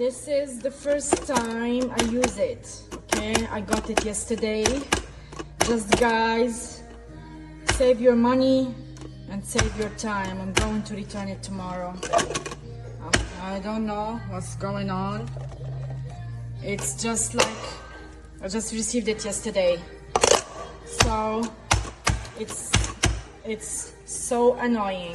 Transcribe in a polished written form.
This is the first time I use it. Okay, I got it yesterday. Just guys, save your money and save your time. I'm going to return it tomorrow. I don't know what's going on. It's just like I just received it yesterday, so it's so annoying.